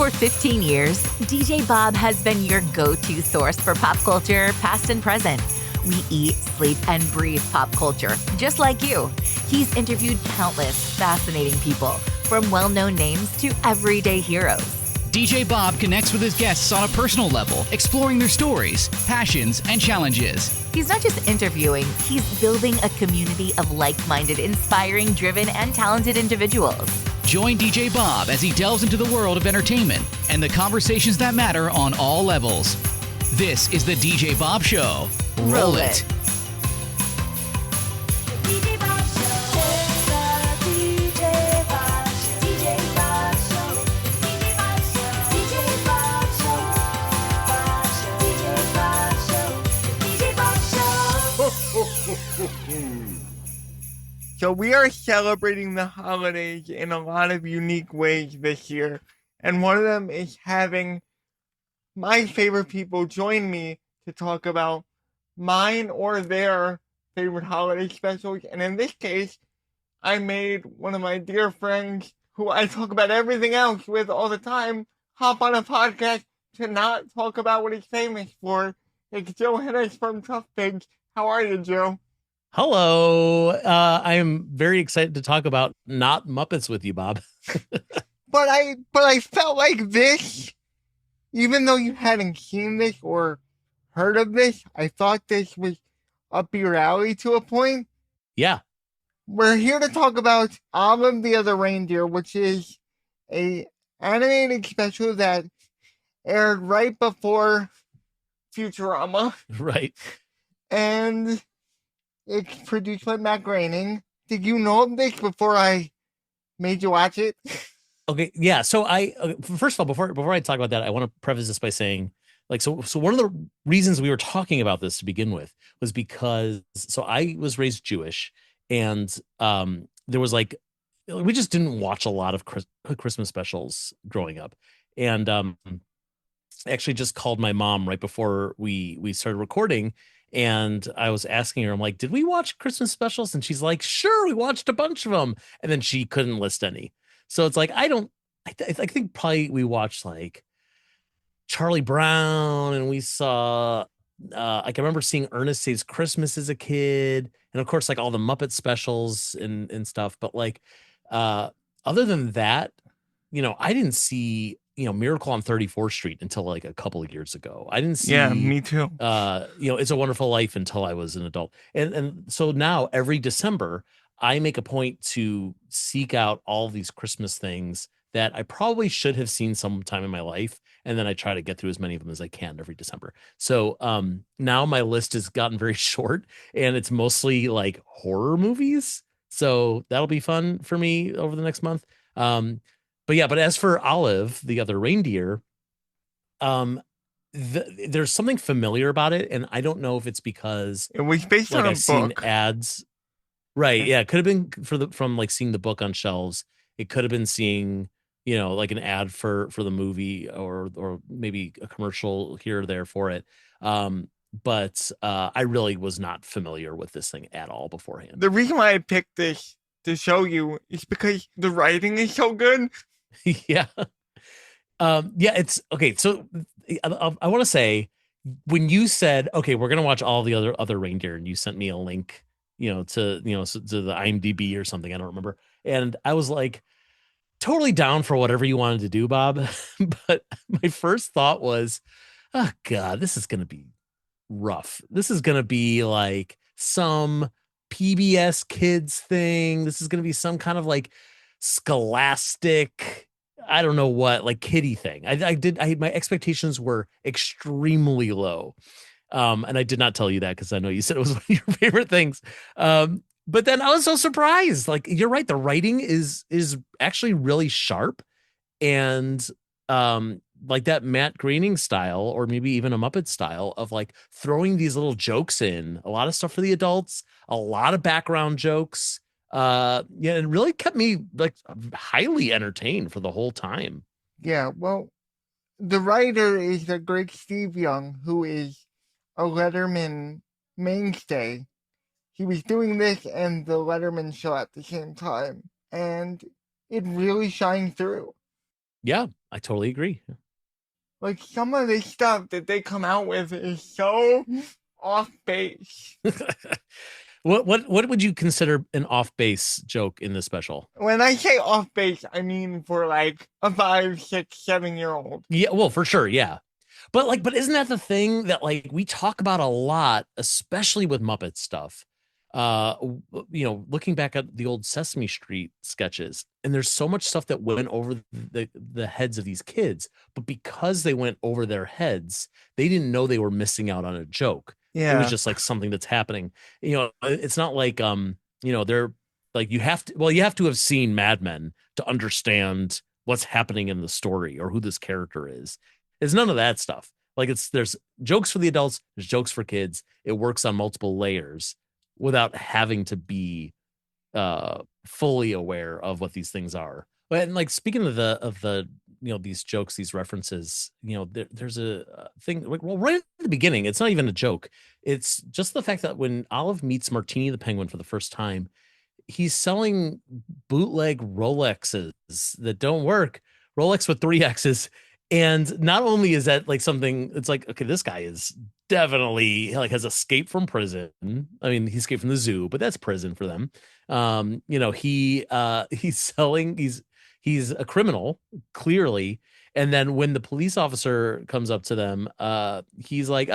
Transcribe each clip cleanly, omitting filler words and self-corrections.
For 15 years, DJ Bob has been your go-to source for pop culture, past and present. We eat, sleep, and breathe pop culture, just like you. He's interviewed countless fascinating people, from well-known names to everyday heroes. DJ Bob connects with his guests on a personal level, exploring their stories, passions, and challenges. He's not just interviewing, he's building a community of like-minded, inspiring, driven, and talented individuals. Join DJ Bob as he delves into the world of entertainment and the conversations that matter on all levels. This is the DJ Bob Show. Roll it. So we are celebrating the holidays in a lot of unique ways this year. And one of them is having my favorite people join me to talk about mine or their favorite holiday specials. And in this case, I made one of my dear friends who I talk about everything else with all the time hop on a podcast to not talk about what he's famous for. It's Joe Hennes from Tough Pigs. How are you, Joe? Hello. I am very excited to talk about not Muppets with you, Bob. But I felt like this, even though you hadn't seen this or heard of this, I thought this was up your alley to a point. Yeah. We're here to talk about the Other Reindeer, which is a animated special that aired right before Futurama. Right. And it's produced by Matt Groening. Did you know of this before I made you watch it? Okay. Yeah. So first of all, before I talk about that, I want to preface this by saying, so one of the reasons we were talking about this to begin with was because, I was raised Jewish, and there was we just didn't watch a lot of Christmas specials growing up. And I actually just called my mom right before we started recording. And I was asking her, I'm like, did we watch Christmas specials? And she's like, sure, we watched a bunch of them. And then she couldn't list any. So it's like, I think probably we watched Charlie Brown, and we saw, I can remember seeing Ernest Saves Christmas as a kid. And of course, all the Muppet specials and stuff. But other than that, I didn't see, Miracle on 34th Street until a couple of years ago. I didn't see. Yeah, me too. It's a Wonderful Life until I was an adult. And so now every December, I make a point to seek out all these Christmas things that I probably should have seen sometime in my life. And then I try to get through as many of them as I can every December. So now my list has gotten very short, and it's mostly horror movies. So that'll be fun for me over the next month. But as for Olive, the Other Reindeer, there's something familiar about it, and I don't know if it's because it was based on a I've seen book. ads. Right. Yeah. It could have been from seeing the book on shelves. It could have been seeing, an ad for the movie or maybe a commercial here or there for it. But I really was not familiar with this thing at all beforehand. The reason why I picked this to show you is because the writing is so good. Yeah. It's okay. So I want to say, when you said, okay, we're going to watch all the other reindeer, and you sent me a link, to the IMDb or something, I don't remember. And I was totally down for whatever you wanted to do, Bob. But my first thought was, oh God, this is going to be rough. This is going to be some PBS kids thing. This is going to be some kind of scholastic, I don't know what, kiddie thing. My expectations were extremely low. And I did not tell you that because I know you said it was one of your favorite things. But then I was so surprised. You're right. The writing is actually really sharp, and that Matt Groening style, or maybe even a Muppet style of throwing these little jokes in, a lot of stuff for the adults, a lot of background jokes. It really kept me highly entertained for the whole time. Yeah. Well, the writer is the great Steve Young, who is a Letterman mainstay. He was doing this and the Letterman show at the same time, and it really shined through. Yeah, I totally agree. Like some of the stuff that they come out with is so off base. What would you consider an off base joke in this special? When I say off base, I mean for like a 5, 6, 7 year old. Yeah, well, for sure, yeah. But isn't that the thing that like we talk about a lot, especially with Muppet stuff? Looking back at the old Sesame Street sketches, and there's so much stuff that went over the heads of these kids, but because they went over their heads, they didn't know they were missing out on a joke. It was Yeah. just like something that's happening. It's not like they're like you have to have seen Mad Men to understand what's happening in the story or who this character is. It's none of that stuff. Like there's jokes for the adults, there's jokes for kids. It works on multiple layers without having to be fully aware of what these things are. But and like speaking of the these jokes, these references, there's a thing like, well, right at the beginning, it's not even a joke. It's just the fact that when Olive meets Martini the Penguin for the first time, he's selling bootleg Rolexes that don't work. Rolex with 3 X's. And not only is that like something, it's like, okay, this guy is definitely like has escaped from prison. I mean, he escaped from the zoo, but that's prison for them. He's selling, he's a criminal, clearly. And then when the police officer comes up to them, he's like,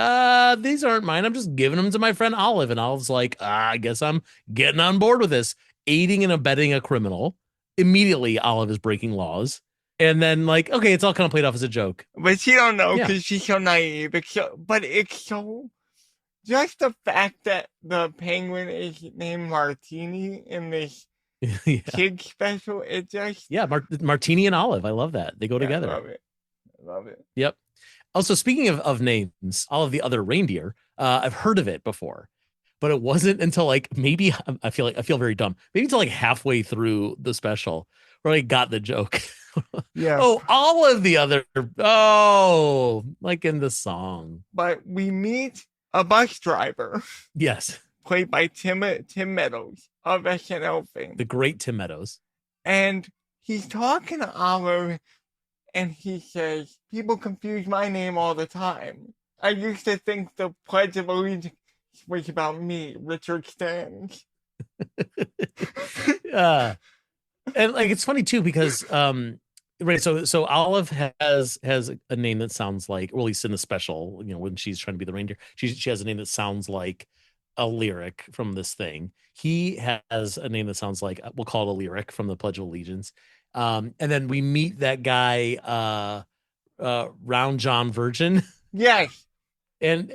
these aren't mine. I'm just giving them to my friend Olive. And Olive's like, I guess I'm getting on board with this. Aiding and abetting a criminal. Immediately, Olive is breaking laws. And then, like, okay, it's all kind of played off as a joke. But she don't know because she's so naive. But it's so... Just the fact that the penguin is named Martini in this kid special, it just... Yeah, Martini and Olive. I love that. They go together. I love it. Yep. Also, speaking of names, all of the other reindeer, I've heard of it before. But it wasn't until like maybe I feel very dumb. Maybe until like halfway through the special where I got the joke. Yeah. Oh, all of the other. Oh, like in the song. But we meet a bus driver. Yes. Played by Tim Meadows of SNL fame. The great Tim Meadows. And he's talking to Olive and he says, people confuse my name all the time. I used to think the Pledge of Allegiance was about me, Richard Stans. And like it's funny too because right, so Olive has a name that sounds like, or at least in the special, when she's trying to be the reindeer, she has a name that sounds like a lyric from this thing. He has a name that sounds like, we'll call it a lyric from the Pledge of Allegiance. And then we meet that guy, Round John Virgin. Yes. And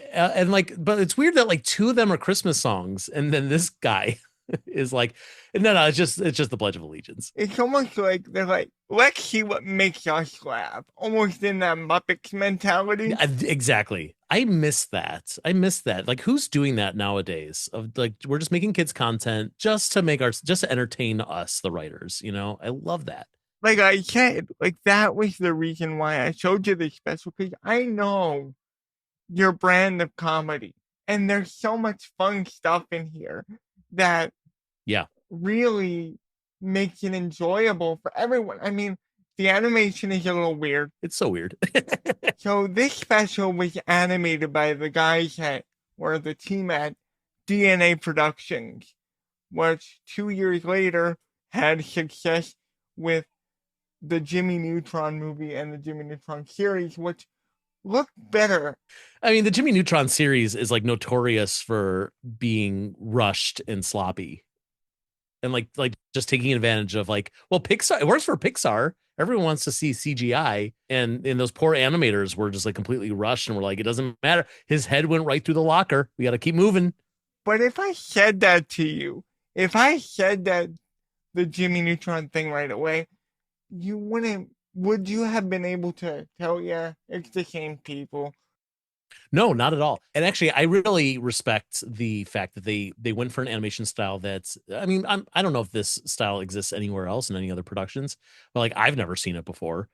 like, but it's weird that like 2 of them are Christmas songs, and then this guy is like, no, it's just the Pledge of Allegiance. It's almost like they're like, let's see what makes us laugh, almost in that Muppets mentality. Exactly. I miss that. Like, who's doing that nowadays? Of like, we're just making kids content just to entertain us, the writers. I love that. Like I said, like that was the reason why I showed you this special, because I know your brand of comedy, and there's so much fun stuff in here that really makes it enjoyable for everyone. I mean, the animation is a little weird. It's so weird. So this special was animated by the guys the team at DNA Productions, which 2 years later had success with the Jimmy Neutron movie and the Jimmy Neutron series, which look better. I mean, the Jimmy Neutron series is like notorious for being rushed and sloppy, and like just taking advantage of like, well, Pixar, it works for Pixar. Everyone wants to see CGI, and those poor animators were just like completely rushed, and we're like, it doesn't matter. His head went right through the locker. We got to keep moving. But if I said that to you, if I said that the Jimmy Neutron thing right away, you wouldn't. Would you have been able to tell, it's the same people? No, not at all. And actually, I really respect the fact that they went for an animation style that's, I mean, I don't know if this style exists anywhere else in any other productions, but like I've never seen it before.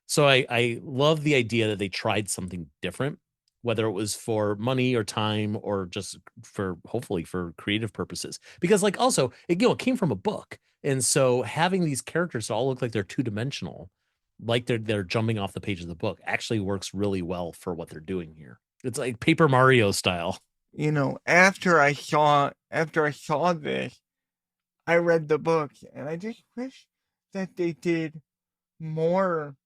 So I love the idea that they tried something different, whether it was for money or time or just hopefully for creative purposes. Because like also, it came from a book. And so having these characters all look like they're 2-dimensional like they're jumping off the page of the book actually works really well for what they're doing here. It's like Paper Mario style. You know, after I saw this, I read the book, and I just wish that they did more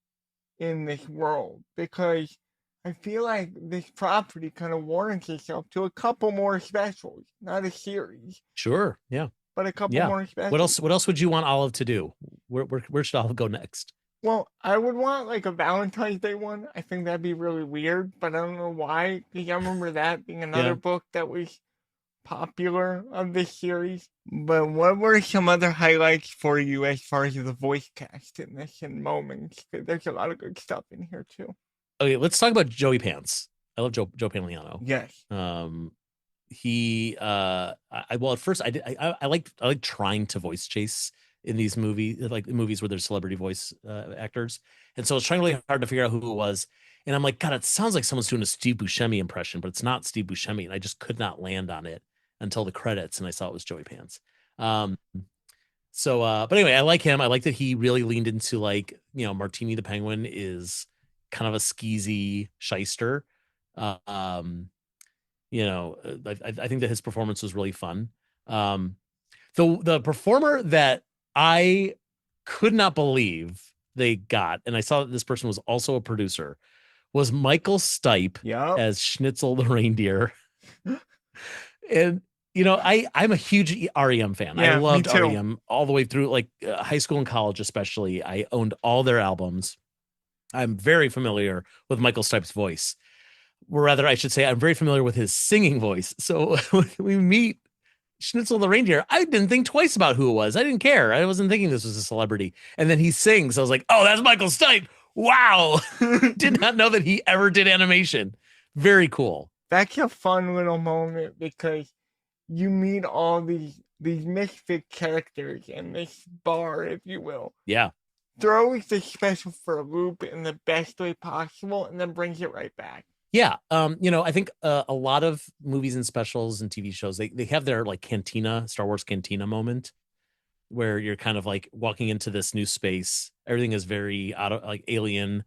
in this world, because I feel like this property kind of warrants itself to a couple more specials, not a series, Sure. Yeah. but a couple Yeah. more specials. What else would you want Olive to do? Where should Olive go next? Well, I would want like a Valentine's Day one. I think that'd be really weird, but I don't know why, because I remember that being another book that was popular of this series. But what were some other highlights for you as far as the voice cast in this and moments? Because there's a lot of good stuff in here too. Okay, let's talk about Joey Pants. I love Joe Pantoliano. Yes. He at first I like trying to voice chase in these movies, like movies where there's celebrity voice actors, and so I was trying really hard to figure out who it was, and I'm like, God, it sounds like someone's doing a Steve Buscemi impression, but it's not Steve Buscemi, and I just could not land on it until the credits, and I saw it was Joey Pants. But anyway, I like him. I like that he really leaned into, like, you know, Martini the Penguin is kind of a skeezy shyster. You know, I think that his performance was really fun. The performer that I could not believe they got, and I saw that this person was also a producer, was Michael Stipe as Schnitzel the reindeer. And, you know, I'm a huge REM fan. Yeah, I loved me too. REM all the way through, like high school and college especially. I owned all their albums. I'm very familiar with Michael Stipe's voice. Or rather, I should say I'm very familiar with his singing voice. So when we meet Schnitzel the reindeer, I didn't think twice about who it was. I didn't care. I wasn't thinking this was a celebrity. And then he sings. I was like, oh, that's Michael Stipe. Wow. Did not know that he ever did animation. Very cool. That's a fun little moment, because you meet all these misfit characters in this bar, if you will. Yeah. Throws the special for a loop in the best way possible, and then brings it right back. Yeah. You know, I think a lot of movies and specials and TV shows, they have their like cantina, Star Wars cantina moment, where you're kind of like walking into this new space. Everything is very out of, like, alien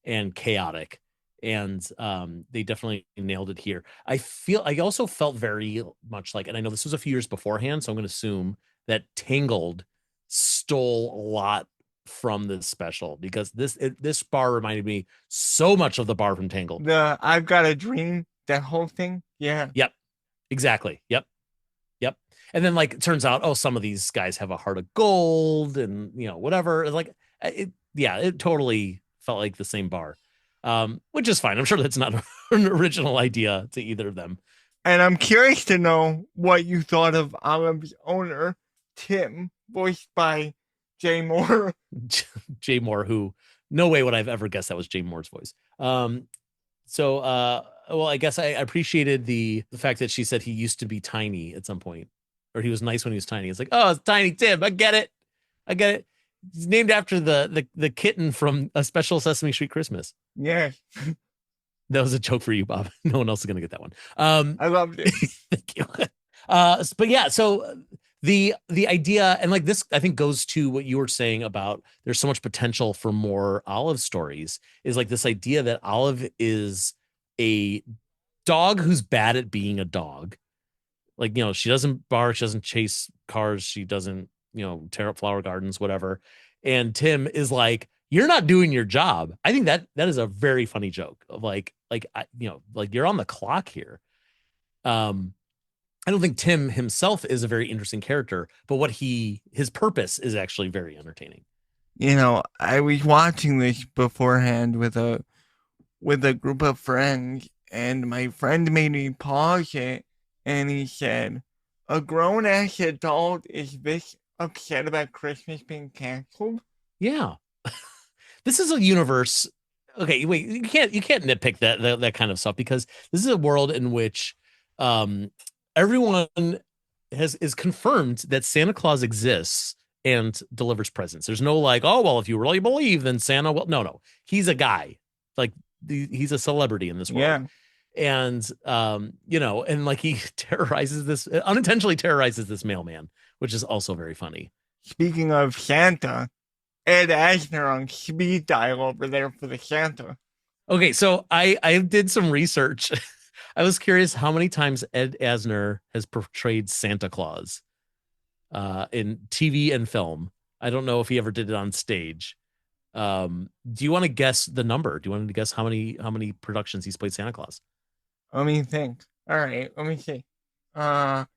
and chaotic. And they definitely nailed it here. I also felt very much like, and I know this was a few years beforehand, so I'm going to assume that Tangled stole a lot from this special, because this bar reminded me so much of the bar from Tangled. The I've Got a Dream, that whole thing. Yeah. Yep. Exactly. Yep. And then, like, it turns out, oh, some of these guys have a heart of gold, and, you know, whatever. Like, it totally felt like the same bar, which is fine. I'm sure that's not an original idea to either of them. And I'm curious to know what you thought of Olive's owner, Tim, voiced by Jay Moore. Jay Moore, who no way would I've ever guessed that was Jay Moore's voice. Well, I guess I appreciated the fact that she said he used to be tiny at some point, or he was nice when he was tiny. It's like, oh, it's Tiny Tim. I get it. He's named after the kitten from A Special Sesame Street Christmas. Yeah. That was a joke for you, Bob. No one else is going to get that one. I loved it. Thank you. But yeah, so the idea, and like this, I think, goes to what you were saying about there's so much potential for more Olive stories, is like this idea that Olive is a dog who's bad at being a dog. Like, you know, she doesn't bark, she doesn't chase cars, she doesn't, you know, tear up flower gardens, whatever. And Tim is like, you're not doing your job. I think that is a very funny joke of like, you know, like, you're on the clock here. I don't think Tim himself is a very interesting character, but his purpose is actually very entertaining. You know, I was watching this beforehand with a group of friends, and my friend made me pause it, and he said, a grown-ass adult is this upset about Christmas being canceled? Yeah. This is a universe. Okay, wait, you can't nitpick that kind of stuff, because this is a world in which everyone is confirmed that Santa Claus exists and delivers presents. There's no like, oh, well, if you really believe, then Santa will. No. He's a guy. Like, he's a celebrity in this world. Yeah. And, you know, and like, he unintentionally terrorizes this mailman, which is also very funny. Speaking of Santa, Ed Asner on speed dial over there for the Santa. Okay, so I did some research. I was curious how many times Ed Asner has portrayed Santa Claus in TV and film. I don't know if he ever did it on stage. Do you want to guess the number? Do you want to guess how many productions he's played Santa Claus? Let me think. All right, let me see. 10?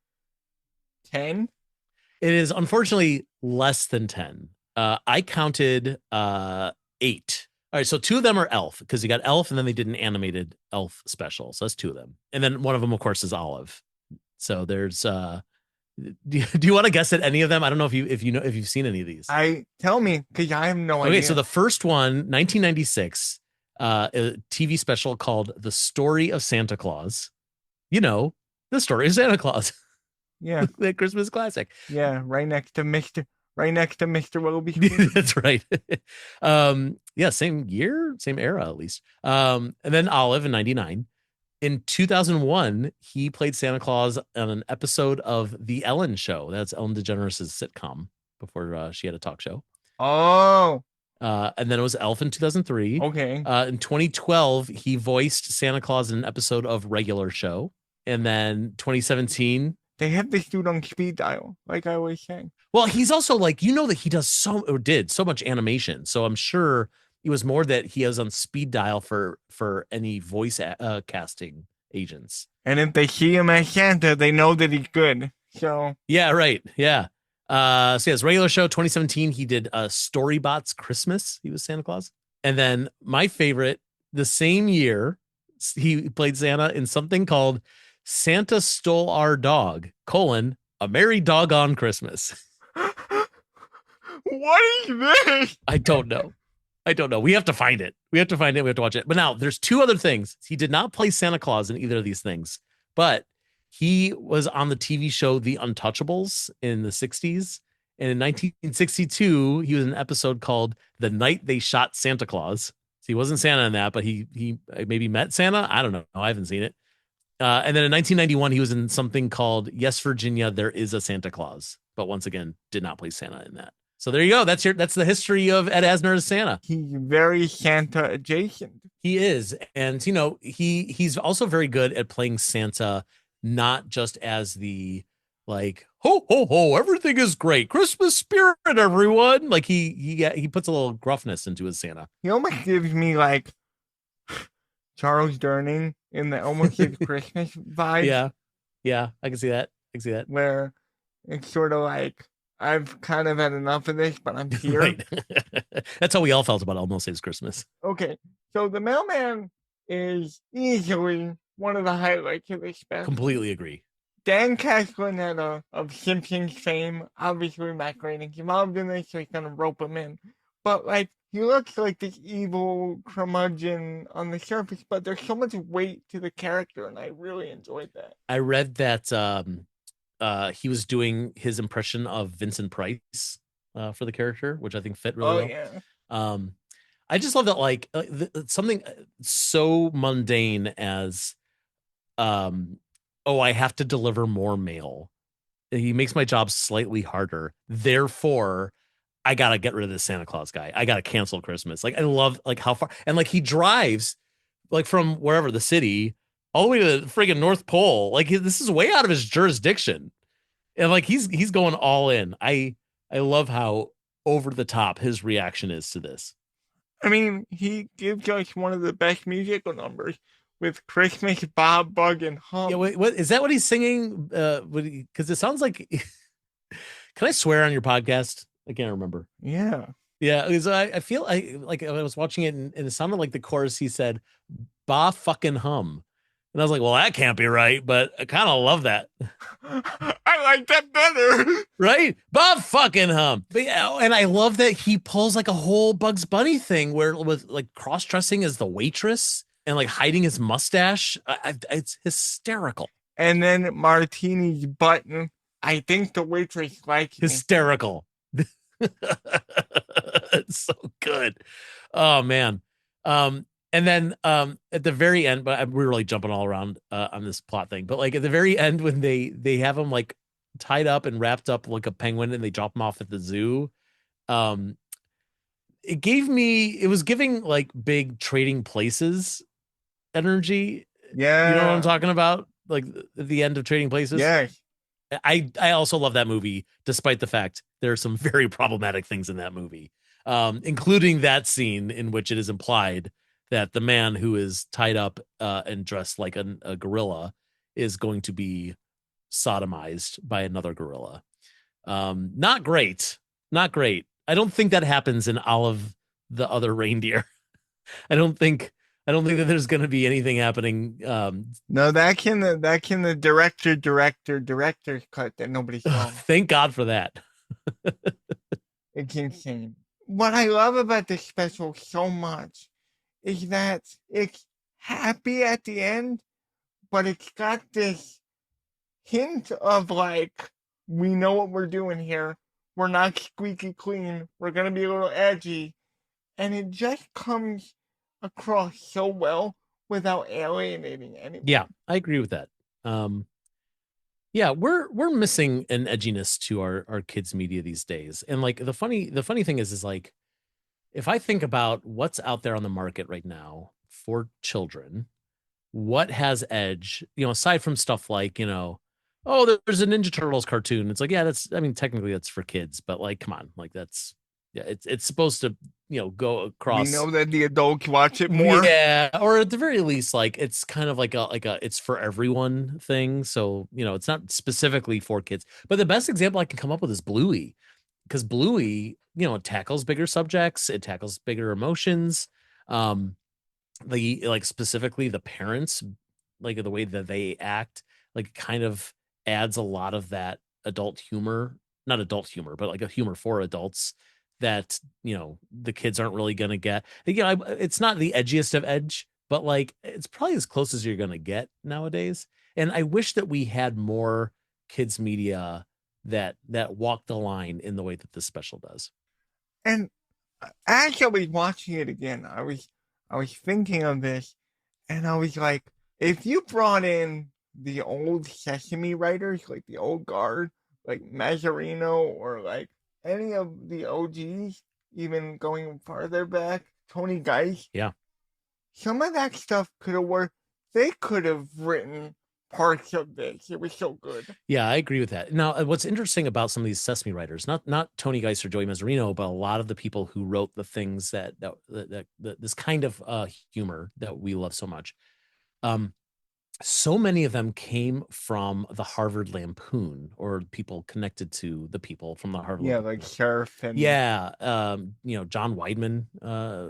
It is unfortunately less than 10. I counted 8. All right, so 2 of them are Elf, because you got Elf and then they did an animated Elf special. So that's 2 of them. And then one of them, of course, is Olive. So there's do you want to guess at any of them? I don't know if you've seen any of these. Tell me, because I have no idea. Okay, so the first one, 1996, a TV special called The Story of Santa Claus. You know, The Story of Santa Claus. Yeah. The Christmas classic. Yeah, right next to Mr. Willoughby. That's right. Yeah, same year, same era at least. And then Olive in 99. In 2001, he played Santa Claus on an episode of The Ellen Show. That's Ellen DeGeneres' sitcom before she had a talk show. Oh. And then it was Elf in 2003. Okay. In 2012, he voiced Santa Claus in an episode of Regular Show. And then 2017. They have this dude on speed dial, like I was saying. Well, he's also like, that he did so much animation. So I'm sure it was more that he was on speed dial for any voice casting agents. And if they see him as Santa, they know that he's good. So yeah, right. Yeah. So yes, Regular Show 2017, he did Storybots Christmas. He was Santa Claus. And then my favorite, the same year, he played Santa in something called Santa Stole Our Dog, A Merry Doggone Christmas. What is this? I don't know. We have to find it. We have to watch it. But now there's 2 other things. He did not play Santa Claus in either of these things, but he was on the TV show The Untouchables in the 60s. And in 1962, he was in an episode called The Night They Shot Santa Claus. So he wasn't Santa in that, but he maybe met Santa. I don't know. I haven't seen it. And then in 1991, he was in something called Yes, Virginia, There Is a Santa Claus. But once again, did not play Santa in that. So there you go. That's the history of Ed Asner as Santa. He's very Santa adjacent. He is. And, he's also very good at playing Santa, not just as the, like, ho, ho, ho, everything is great. Christmas spirit, everyone. Like, he puts a little gruffness into his Santa. He almost gives me, like, Charles Durning in the almost his Christmas vibe. Yeah, I can see that. Where it's sort of like, I've kind of had enough of this, but I'm here. Right. That's how we all felt about Almost Saves Christmas. Okay, so the mailman is easily one of the highlights of this special. Completely agree. Dan Castellaneta of Simpsons fame, obviously Matt Groening's involved in this, so he's gonna rope him in. But like, he looks like this evil curmudgeon on the surface, but there's so much weight to the character, and I really enjoyed that. I read that he was doing his impression of Vincent Price for the character, which I think fit really well. Yeah. I just love that, like, something so mundane as, I have to deliver more mail. He makes my job slightly harder. Therefore, I gotta get rid of this Santa Claus guy. I gotta cancel Christmas. Like, I love like how far, and like he drives like from wherever the city all the way to the friggin' North Pole. Like, this is way out of his jurisdiction, and like he's going all in. I love how over the top his reaction is to this. I mean, he gives us one of the best musical numbers with Christmas, Bob, Bug, and Hum. Yeah, wait, what is that? What he's singing? Because it sounds like. Can I swear on your podcast? I can't remember. Yeah. Because I feel like I was watching it and it sounded like the chorus. He said, "Ba fucking hum," and I was like, "Well, that can't be right," but I kind of love that. I like that better. Right? Ba fucking hum. But yeah, and I love that he pulls like a whole Bugs Bunny thing where with like cross dressing as the waitress and like hiding his mustache. It's hysterical. And then Martini's button. I think the waitress likes me. Hysterical. It's so good. Oh man. And then at the very end, but we're really jumping all around on this plot thing, but like at the very end when they have him like tied up and wrapped up like a penguin and they drop him off at the zoo, it was giving like big Trading Places energy. You know what I'm Yeah. talking about? Like at the end of Trading Places. Yes. I also love that movie, despite the fact there are some very problematic things in that movie, including that scene in which it is implied that the man who is tied up and dressed like a gorilla is going to be sodomized by another gorilla. Not great. Not great. I don't think that happens in all of the other reindeer. I don't think that there's going to be anything happening. No, that can the director cut that nobody saw. Thank God for that. It's insane. What I love about this special so much is that it's happy at the end, but it's got this hint of like, we know what we're doing here. We're not squeaky clean. We're gonna be a little edgy. And it just comes across so well without alienating anyone. Yeah, I agree with that. Yeah, we're missing an edginess to our kids media these days. And like the funny thing is like if I think about what's out there on the market right now for children, what has edge, aside from stuff like, oh, there's a Ninja Turtles cartoon. It's like, yeah, I mean, technically that's for kids, but like, come on, like yeah, it's supposed to, go across. We know that the adults watch it more. Yeah, or at the very least, like it's kind of like a it's for everyone thing. So, it's not specifically for kids. But the best example I can come up with is Bluey, because Bluey, it tackles bigger subjects, it tackles bigger emotions. Like specifically the parents, like the way that they act, like kind of adds a lot of that adult humor, not adult humor, but like a humor for adults that the kids aren't really gonna get. It's not the edgiest of edge, but like it's probably as close as you're gonna get nowadays. And I wish that we had more kids media that walk the line in the way that this special does. And as I was watching it again, I was thinking of this, and I was like, if you brought in the old Sesame writers, like the old guard, like Mazzarino or like any of the OGs, even going farther back, Tony Geist, Yeah. some of that stuff could have worked. They could have written parts of this. It was so good. Yeah, I agree with that. Now, what's interesting about some of these Sesame writers, not Tony Geist or Joey Mazzarino, but a lot of the people who wrote the things that this kind of humor that we love so much. So many of them came from the Harvard Lampoon, or people connected to the people from the Harvard. Yeah, Lampoon. like Sheriff and Yeah, John Weidman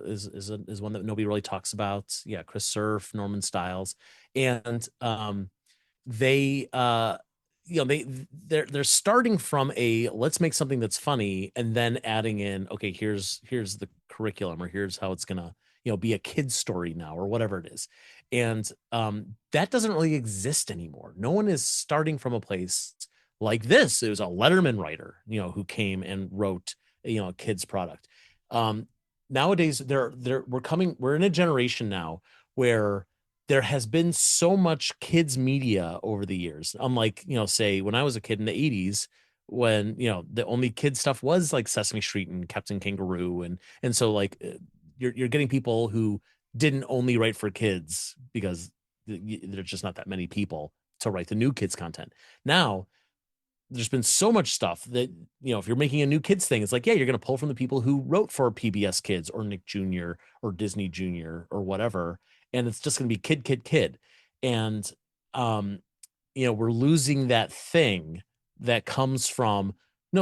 is one that nobody really talks about. Yeah, Chris Surf, Norman Stiles, and they they're starting from a let's make something that's funny and then adding in, okay, here's the curriculum, or here's how it's gonna be a kid's story now, or whatever it is. And that doesn't really exist anymore. No one is starting from a place like this. It was a Letterman writer who came and wrote a kid's product. Nowadays we're in a generation now where there has been so much kids media over the years. Unlike, say when I was a kid in the 80s, when, the only kid stuff was like Sesame Street and Captain Kangaroo. And so like you're getting people who didn't only write for kids because there's just not that many people to write the new kids content. Now, there's been so much stuff that, if you're making a new kids thing, it's like, yeah, you're going to pull from the people who wrote for PBS Kids or Nick Jr. or Disney Jr. or whatever. And it's just going to be kid. And, we're losing that thing that comes from,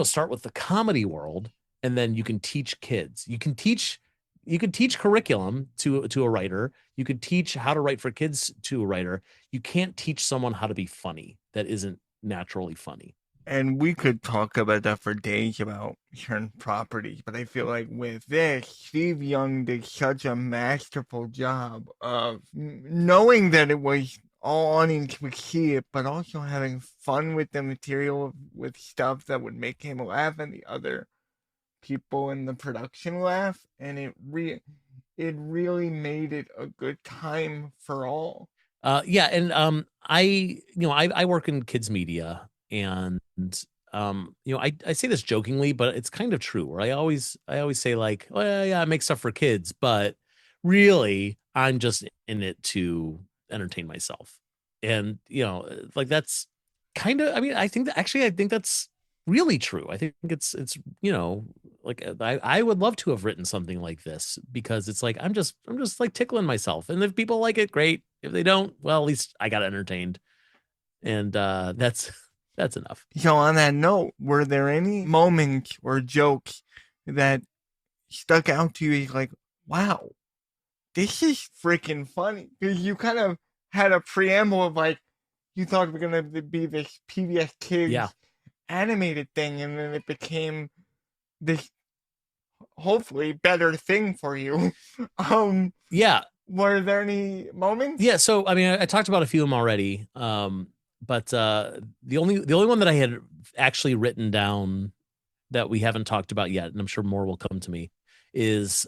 start with the comedy world. And then you can teach kids. You can teach curriculum to a writer. You could teach how to write for kids to a writer. You can't teach someone how to be funny that isn't naturally funny. And we could talk about that for days about certain properties, but I feel like with this, Steve Young did such a masterful job of knowing that it was all audience would see it, but also having fun with the material, with stuff that would make him laugh and the other people in the production laugh, and it really made it a good time for all. Yeah, and I work in kids media, and I say this jokingly, but it's kind of true. Where I always say like, well, yeah, I make stuff for kids, but really, I'm just in it to entertain myself. And like that's kind of. I mean, I think that's really true. I think it's like I would love to have written something like this because it's like I'm just like tickling myself, and if people like it, great. If they don't, well, at least I got entertained, and that's enough. So on that note, were there any moments or jokes that stuck out to you like, wow, this is freaking funny? Because you kind of had a preamble of like, you thought it was going to be this PBS Kids animated thing, and then it became this hopefully better thing for you. Yeah. Were there any moments? Yeah. So, I mean, I talked about a few of them already. But the only one that I had actually written down that we haven't talked about yet, and I'm sure more will come to me, is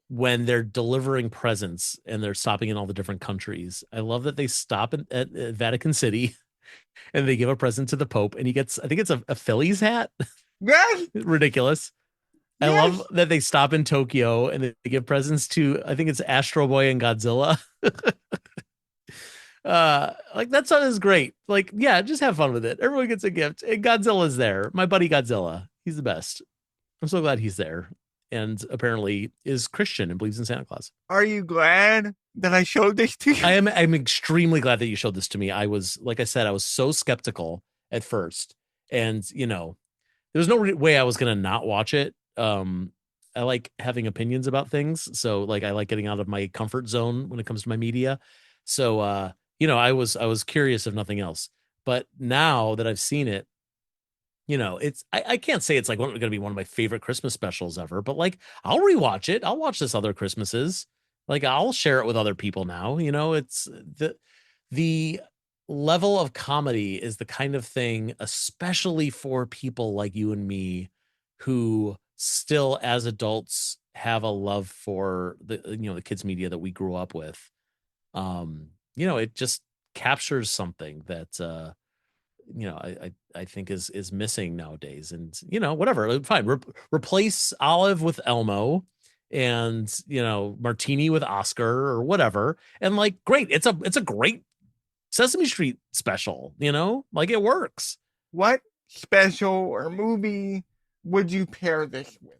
when they're delivering presents and they're stopping in all the different countries. I love that they stop at Vatican City and they give a present to the Pope, and he gets, I think it's a Phillies hat. Yes. Ridiculous. I love that they stop in Tokyo and they give presents to, I think it's Astro Boy and Godzilla. Like that song is great. Like, yeah, just have fun with it. Everyone gets a gift. And Godzilla's there. My buddy Godzilla. He's the best. I'm so glad he's there. And apparently is Christian and believes in Santa Claus. Are you glad that I showed this to you? I'm extremely glad that you showed this to me. I was, like I said, I was so skeptical at first. And, there was no way I was going to not watch it. I like having opinions about things. So like, I like getting out of my comfort zone when it comes to my media. So, I was curious if nothing else, but now that I've seen it, I can't say it's like going to be one of my favorite Christmas specials ever, but like I'll rewatch it. I'll watch this other Christmases. Like I'll share it with other people now. It's the level of comedy is the kind of thing, especially for people like you and me, who still as adults have a love for the kids media that we grew up with. It just captures something that I think is missing nowadays. And whatever, fine. Replace Olive with Elmo, and Martini with Oscar or whatever, and like great. It's a great Sesame Street special. Like it works. What special or movie would you pair this with?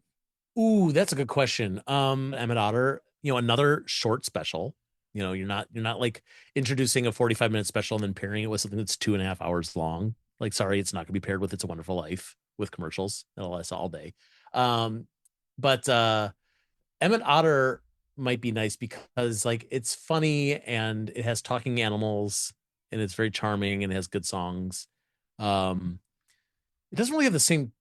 Ooh, that's a good question. Emmett Otter. Another short special. You're not like introducing a 45-minute special and then pairing it with something that's 2.5 hours long. Like, sorry, it's not going to be paired with It's a Wonderful Life with commercials. That'll last all day. But Emmett Otter might be nice because like it's funny and it has talking animals and it's very charming and it has good songs. It doesn't really have the same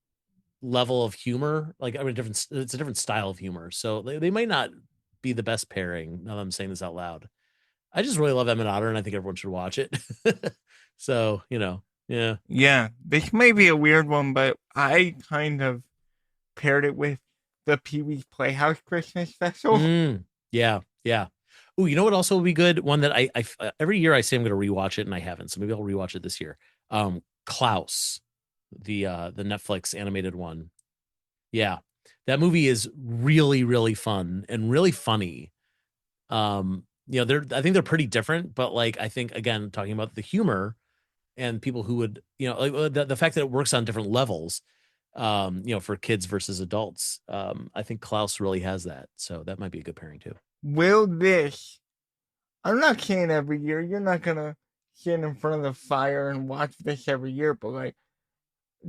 level of humor. Like, I mean, it's a different style of humor. So they might not be the best pairing. Now that I'm saying this out loud, I just really love Emmett Otter and I think everyone should watch it. So, yeah. This may be a weird one, but I kind of paired it with the Pee-wee's Playhouse Christmas special. Yeah. Oh, you know what also would be good? One that I every year I say I'm going to rewatch it and I haven't, so maybe I'll rewatch it this year. Klaus, the Netflix animated one. Yeah, that movie is really, really fun and really funny. I think they're pretty different, but like I think again talking about the humor and people who would like the fact that it works on different levels. For kids versus adults. I think Klaus really has that. So that might be a good pairing too. Will this, I'm not saying every year, you're not going to sit in front of the fire and watch this every year, but like,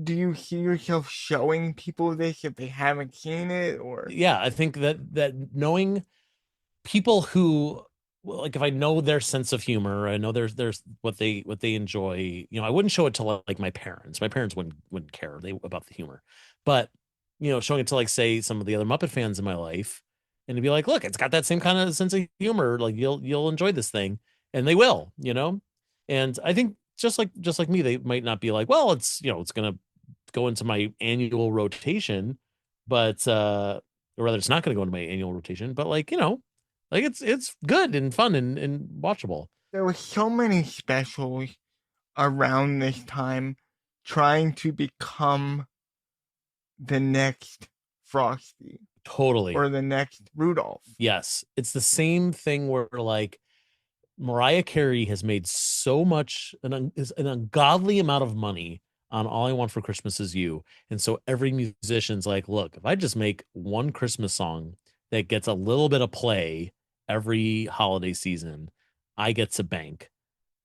do you see yourself showing people this if they haven't seen it? Or yeah, I think that knowing people who, like, if I know their sense of humor, I know there's what they enjoy. I wouldn't show it to like my parents. My parents wouldn't care about the humor, but showing it to like say some of the other Muppet fans in my life, and to be like, look, it's got that same kind of sense of humor. Like you'll enjoy this thing, and they will. And I think just like me, they might not be like, well, it's it's gonna go into my annual rotation, but or rather, it's not gonna go into my annual rotation, but like like it's good and fun and watchable. There were so many specials around this time. trying to become the next Frosty Totally. or the next Rudolph. Yes. It's the same thing where like Mariah Carey has made so much an ungodly amount of money on All I Want for Christmas Is You. And so every musician's like, look, if I just make one Christmas song that gets a little bit of play every holiday season, I get to bank.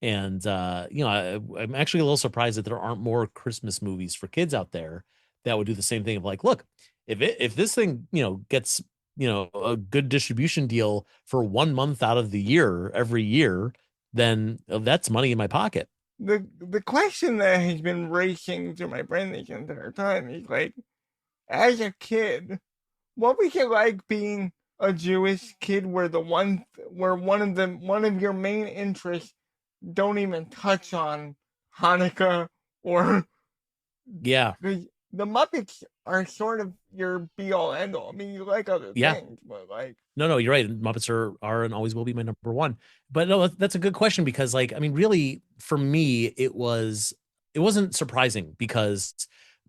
And I'm actually a little surprised that there aren't more Christmas movies for kids out there that would do the same thing of like, look, if this thing, gets, a good distribution deal for 1 month out of the year every year, then that's money in my pocket. The question that has been racing through my brain this entire time is like, as a kid, what was it like being a Jewish kid where one of your main interests don't even touch on Hanukkah or Yeah. The Muppets are sort of your be all end all. I mean, you like other things, but like no, you're right. Muppets are and always will be my number one. But no, that's a good question because like I mean, really for me, it wasn't surprising because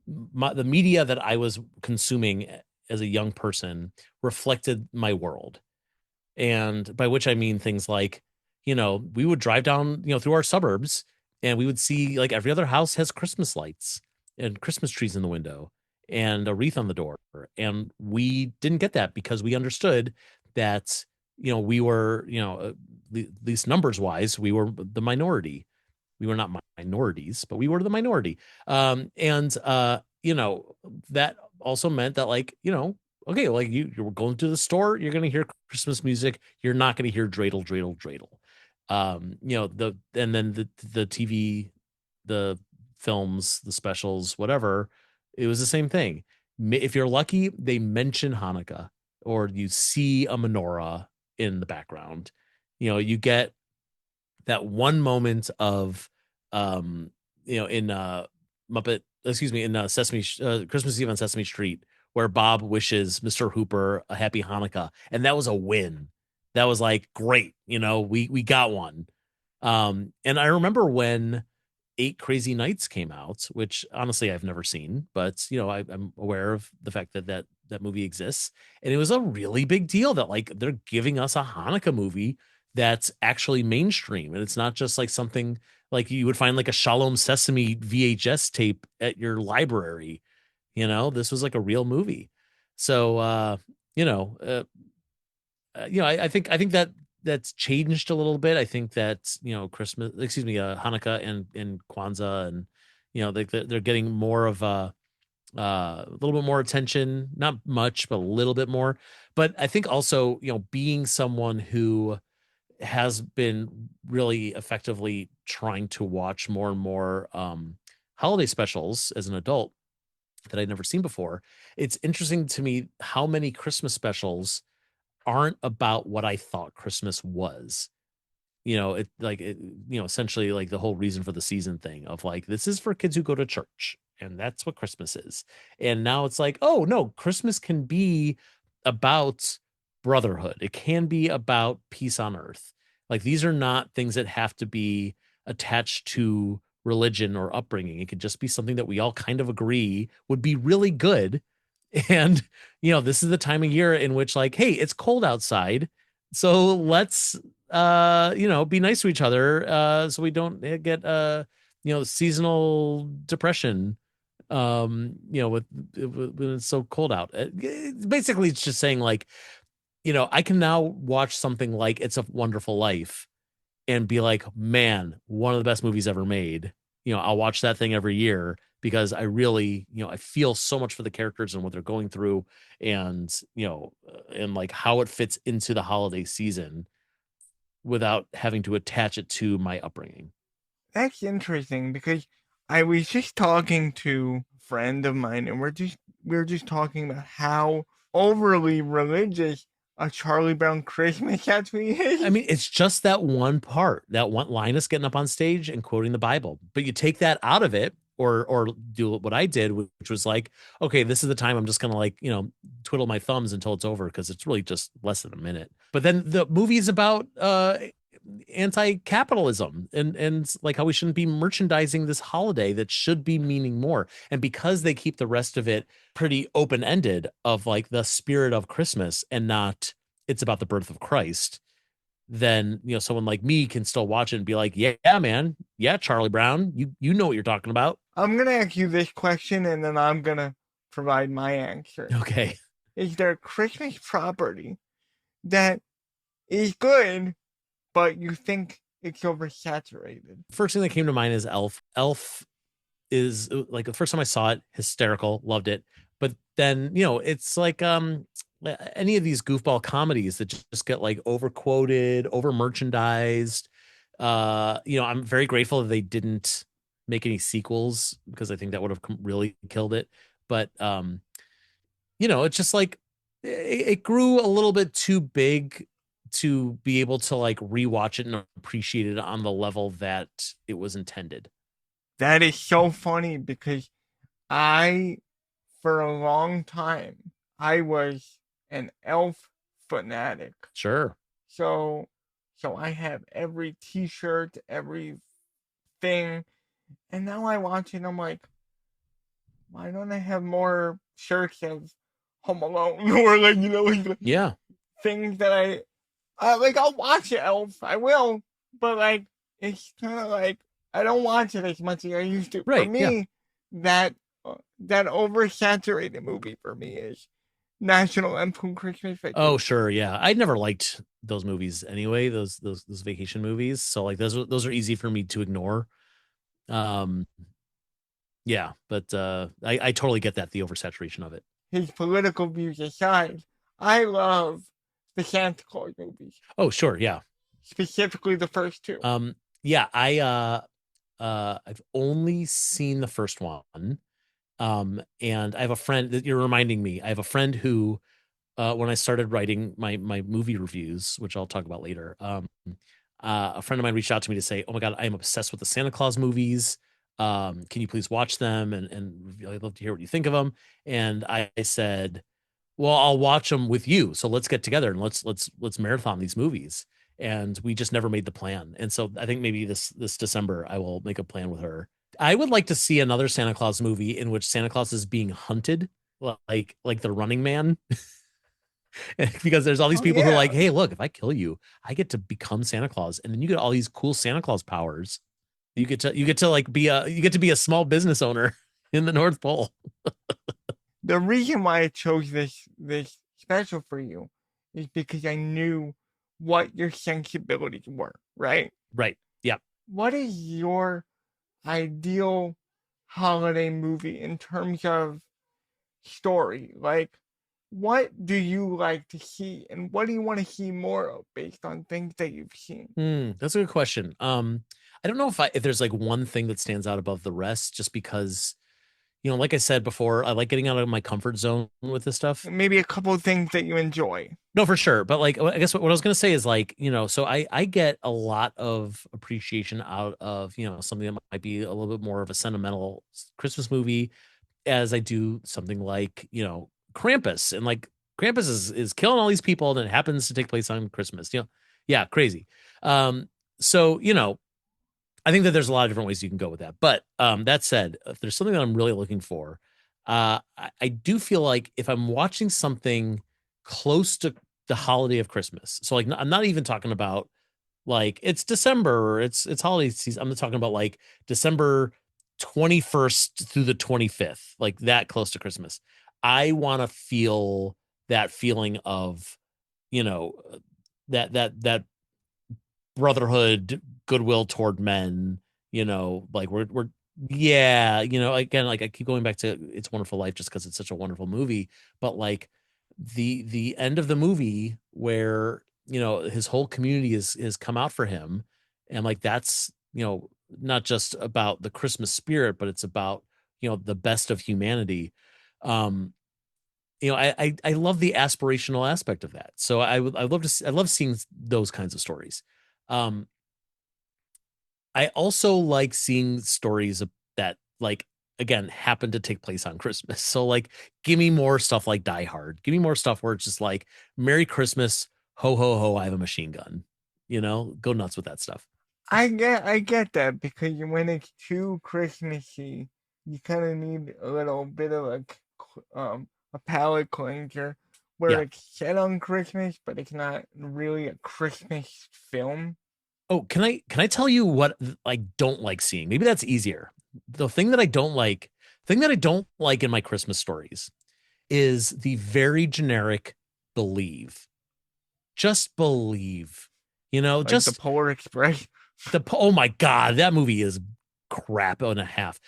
the media that I was consuming as a young person reflected my world. And by which I mean things like, we would drive down, through our suburbs and we would see like every other house has Christmas lights and Christmas trees in the window and a wreath on the door. And we didn't get that because we understood that, we were, at least numbers wise, we were the minority. We were not minorities, but we were the minority. That also meant that like, okay, like you're going to the store, you're going to hear Christmas music. You're not going to hear dreidel, dreidel, dreidel. And then the TV, the films, the specials, whatever, it was the same thing. If you're lucky, they mention Hanukkah or you see a menorah in the background. You get that one moment of, in Sesame Christmas Eve on Sesame Street, where Bob wishes Mr. Hooper a happy Hanukkah, and that was a win. That was like great, we got one. And I remember when 8 Crazy Nights came out, which honestly I've never seen, but I'm aware of the fact that movie exists, and it was a really big deal that like they're giving us a Hanukkah movie that's actually mainstream, and it's not just like something like you would find like a Shalom Sesame VHS tape at your library. This was like a real movie. So I think that that's changed a little bit. I think that Hanukkah and Kwanzaa and they're getting more of a little bit more attention, not much, but a little bit more. But I think also being someone who has been really effectively trying to watch more and more holiday specials as an adult that I'd never seen before. It's interesting to me how many Christmas specials aren't about what I thought Christmas was. Essentially like the whole reason for the season thing of like, this is for kids who go to church and that's what Christmas is. And now it's like, oh no, Christmas can be about brotherhood. It can be about peace on earth. Like these are not things that have to be attached to religion or upbringing. It could just be something that we all kind of agree would be really good. And, this is the time of year in which like, hey, it's cold outside. So let's, be nice to each other so we don't get, seasonal depression, when it's so cold out. Basically, it's just saying like, I can now watch something like It's a Wonderful Life and be like, man, one of the best movies ever made. I'll watch that thing every year because I really, I feel so much for the characters and what they're going through and, and like how it fits into the holiday season without having to attach it to my upbringing. That's interesting because I was just talking to a friend of mine and we were just talking about how overly religious a Charlie Brown Christmas actually is. I mean, it's just that one part, that one Linus getting up on stage and quoting the Bible, but you take that out of it or do what I did, which was like, okay, this is the time I'm just going to like, twiddle my thumbs until it's over. Cause it's really just less than a minute. But then the movie is about, anti-capitalism and like how we shouldn't be merchandising this holiday that should be meaning more. And because they keep the rest of it pretty open-ended of like the spirit of Christmas and not it's about the birth of Christ, then someone like me can still watch it and be like, yeah, man, yeah, Charlie Brown, you know what you're talking about. I'm gonna ask you this question and then I'm gonna provide my answer. Okay. Is there a Christmas property that is good, but you think it's oversaturated? First thing that came to mind is Elf. Elf is like the first time I saw it, hysterical, loved it. But then, it's like any of these goofball comedies that just get like over quoted, over merchandised. I'm very grateful that they didn't make any sequels because I think that would have really killed it. But it's just like it grew a little bit too big to be able to like rewatch it and appreciate it on the level that it was intended. That is so funny because for a long time, I was an Elf fanatic. Sure. So I have every T-shirt, everything, and now I watch it. I'm like, why don't I have more shirts of Home Alone or like yeah, things that I like? I'll watch Elf, I will, but like it's kind of like I don't watch it as much as I used to. Right, for me, that oversaturated movie for me is National Lampoon Christmas Vacation. Oh, sure, yeah. I never liked those movies anyway. Those vacation movies. So like those are easy for me to ignore. Yeah, but I totally get that, the oversaturation of it. His political views aside, I love the Santa Claus movies. Oh, sure, yeah. Specifically the first two. Yeah, I've only seen the first one. And I have a friend that you're reminding me. I have a friend who, when I started writing my movie reviews, which I'll talk about later, a friend of mine reached out to me to say, "Oh my God, I am obsessed with the Santa Claus movies. Can you please watch them? And I'd love to hear what you think of them." And I said, "Well, I'll watch them with you. So let's get together and let's marathon these movies." And we just never made the plan. And so I think maybe this December I will make a plan with her. I would like to see another Santa Claus movie in which Santa Claus is being hunted, like the Running Man. Because there's all these people who are like, hey, look, if I kill you, I get to become Santa Claus, and then you get all these cool Santa Claus powers. You get to be a small business owner in the North Pole. The reason why I chose this special for you is because I knew what your sensibilities were, right? Right. Yeah. What is your ideal holiday movie in terms of story? Like, what do you like to see and what do you want to see more of based on things that you've seen? That's a good question. I don't know if there's like one thing that stands out above the rest, just because, like I said before, I like getting out of my comfort zone with this stuff. Maybe a couple of things that you enjoy. No, for sure. But like, I guess what I was going to say is like, so I get a lot of appreciation out of, something that might be a little bit more of a sentimental Christmas movie, as I do something like, Krampus. And like Krampus is killing all these people and it happens to take place on Christmas, yeah, crazy. So, I think that there's a lot of different ways you can go with that. But that said, if there's something that I'm really looking for, I do feel like if I'm watching something close to the holiday of Christmas, so like I'm not even talking about like it's December or it's holiday season. I'm talking about like December 21st through the 25th, like that close to Christmas. I want to feel that feeling of, that brotherhood, goodwill toward men, like we're again, like I keep going back to It's a Wonderful Life just because it's such a wonderful movie, but like the end of the movie where his whole community is come out for him, and like that's not just about the Christmas spirit, but it's about the best of humanity. I love the aspirational aspect of that. So I love seeing those kinds of stories. I also like seeing stories that like, again, happen to take place on Christmas. So like, give me more stuff like Die Hard. Give me more stuff where it's just like, Merry Christmas, ho, ho, ho, I have a machine gun. go nuts with that stuff. I get that, because when it's too Christmassy, you kind of need a little bit of a palate cleanser, where Yeah. it's set on Christmas, but it's not really a Christmas film. Oh, can I tell you what I don't like seeing? Maybe that's easier. The thing that I don't like in my Christmas stories is the very generic believe. Just believe. Like the just Polar Express. oh my God, that movie is crap and a half.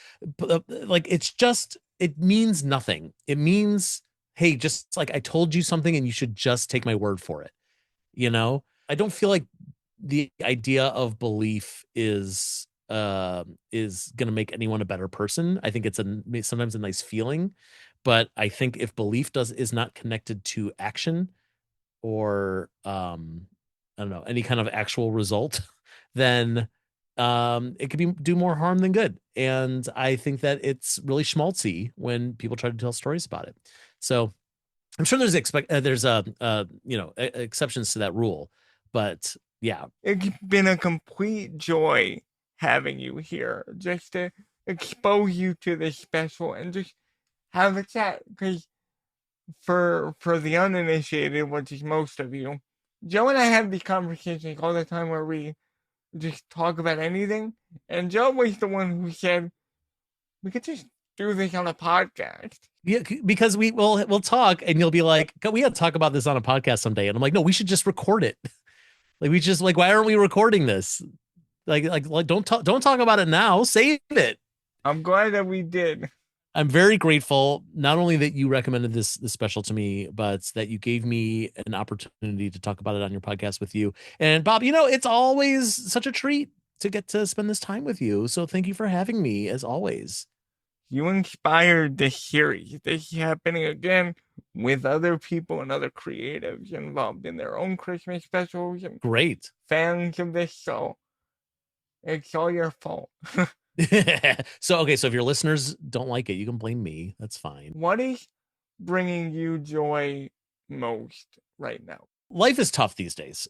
Like it means nothing. It means, hey, just like I told you something and you should just take my word for it. I don't feel like the idea of belief is going to make anyone a better person. I think it's sometimes a nice feeling, but I think if belief is not connected to action or I don't know, any kind of actual result, then it could do more harm than good. And I think that it's really schmaltzy when people try to tell stories about it. So I'm sure there's exceptions to that rule, but yeah. It's been a complete joy having you here, just to expose you to this special and just have a chat. Because for the uninitiated, which is most of you, Joe and I have these conversations all the time where we just talk about anything. And Joe was the one who said we could just do this on a podcast. Yeah, because we'll talk and you'll be like, we got to talk about this on a podcast someday. And I'm like, no, we should just record it. Why aren't we recording this? Like don't talk about it now. Save it. I'm glad that we did. I'm very grateful not only that you recommended this special to me, but that you gave me an opportunity to talk about it on your podcast with you. And Bob, it's always such a treat to get to spend this time with you. So thank you for having me, as always. You inspired this series. This is happening again with other people and other creatives involved in their own Christmas specials. And great fans of this show. It's all your fault. So if your listeners don't like it, you can blame me. That's fine. What is bringing you joy most right now? Life is tough these days,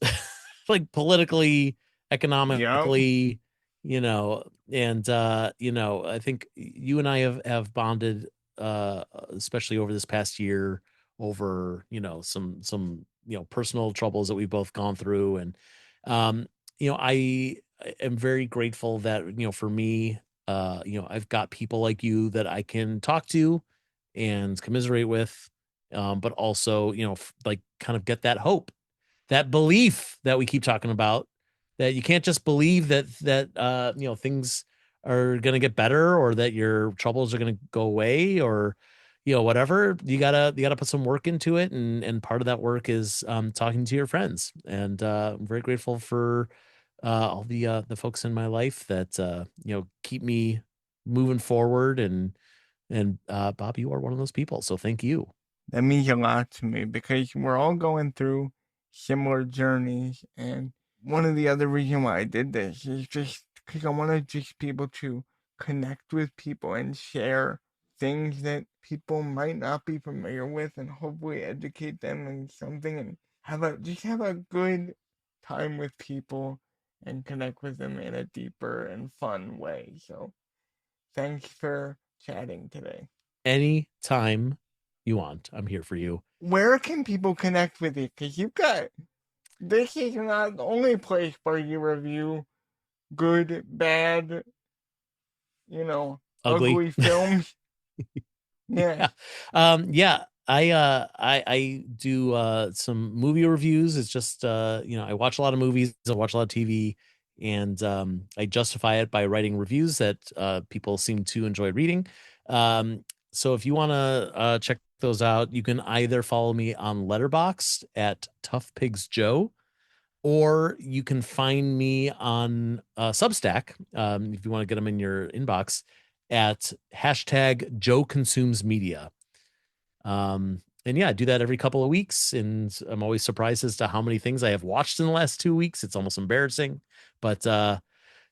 like politically, economically, and I think you and I have bonded, especially over this past year, over some personal troubles that we've both gone through, and I am very grateful that for me, I've got people like you that I can talk to and commiserate with, but also kind of get that hope, that belief that we keep talking about, that you can't just believe that things are going to get better or that your troubles are going to go away or whatever. You gotta put some work into it, and part of that work is talking to your friends. And I'm very grateful for all the folks in my life that keep me moving forward, and Bob, you are one of those people, so thank you. That means a lot to me, because we're all going through similar journeys, and one of the other reasons why I did this is just because I want to just be able to connect with people and share things that people might not be familiar with, and hopefully educate them in something, and have a good time with people and connect with them in a deeper and fun way. So thanks for chatting today. Anytime you want, I'm here for you. Where can people connect with you? Because this is not the only place where you review good, bad, ugly films. Yeah. I do some movie reviews. It's just I watch a lot of movies, I watch a lot of TV, and I justify it by writing reviews that people seem to enjoy reading. So if you want to check those out, you can either follow me on Letterboxd at Tough Pigs Joe, or you can find me on Substack, if you want to get them in your inbox, at #JoeConsumesMedia. And yeah, I do that every couple of weeks, and I'm always surprised as to how many things I have watched in the last 2 weeks. It's almost embarrassing, but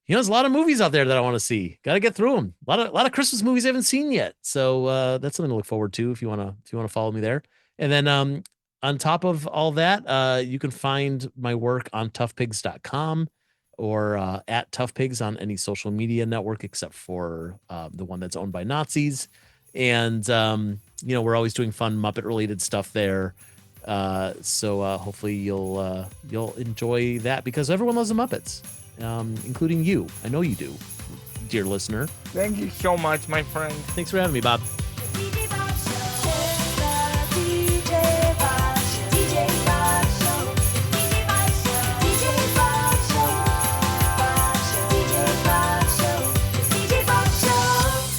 there's a lot of movies out there that I want to see. Got to get through them. A lot of Christmas movies I haven't seen yet, so that's something to look forward to if you want to follow me there. And then on top of all that, you can find my work on toughpigs.com or at toughpigs on any social media network except for the one that's owned by Nazis. And we're always doing fun Muppet related stuff there. So hopefully you'll enjoy that, because everyone loves the Muppets, including you. I know you do, dear listener. Thank you so much, my friend. Thanks for having me, Bob.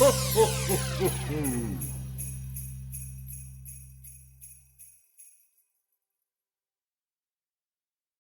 Ho, ho, ho, ho, ho.